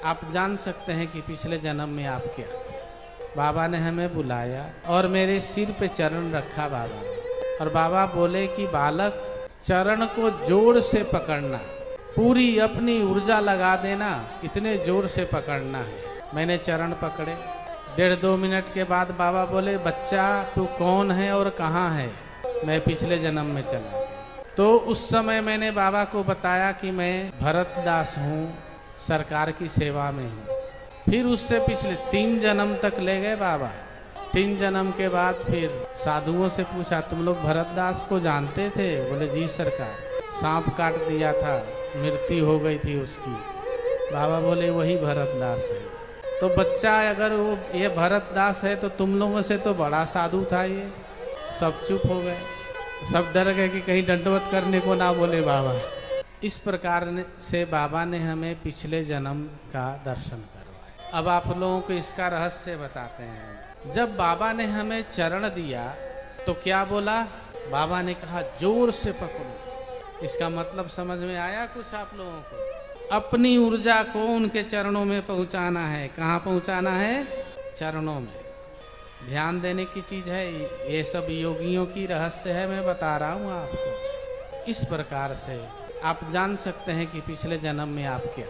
आप जान सकते हैं कि पिछले जन्म में आप क्या थे। बाबा ने हमें बुलाया और मेरे सिर पे चरण रखा बाबा ने, और बाबा बोले कि बालक, चरण को जोर से पकड़ना, पूरी अपनी ऊर्जा लगा देना, इतने जोर से पकड़ना है। मैंने चरण पकड़े। 1.5-2 मिनट के बाद बाबा बोले, बच्चा तू कौन है और कहाँ है? मैं पिछले जन्म में चला गया। तो उस समय मैंने बाबा को बताया कि मैं भरत दास हूँ, सरकार की सेवा में हूँ। फिर उससे पिछले 3 जन्म तक ले गए बाबा। 3 जन्म के बाद फिर साधुओं से पूछा, तुम लोग भरत दास को जानते थे? बोले जी सरकार, सांप काट दिया था, मृत्यु हो गई थी उसकी। बाबा बोले वही भरत दास है। तो बच्चा, अगर वो ये भरत दास है तो तुम लोगों से तो बड़ा साधु था ये। सब चुप हो गए, सब डर गए कि कहीं दंडवत करने को ना बोले बाबा। इस प्रकार से बाबा ने हमें पिछले जन्म का दर्शन करवाया। अब आप लोगों को इसका रहस्य बताते हैं। जब बाबा ने हमें चरण दिया तो क्या बोला? बाबा ने कहा जोर से पकड़ो। इसका मतलब समझ में आया कुछ आप लोगों को? अपनी ऊर्जा को उनके चरणों में पहुंचाना है। कहाँ पहुंचाना है? चरणों में। ध्यान देने की चीज है। ये सब योगियों की रहस्य है, मैं बता रहा हूँ आपको। इस प्रकार से आप जान सकते हैं कि पिछले जन्म में आप क्या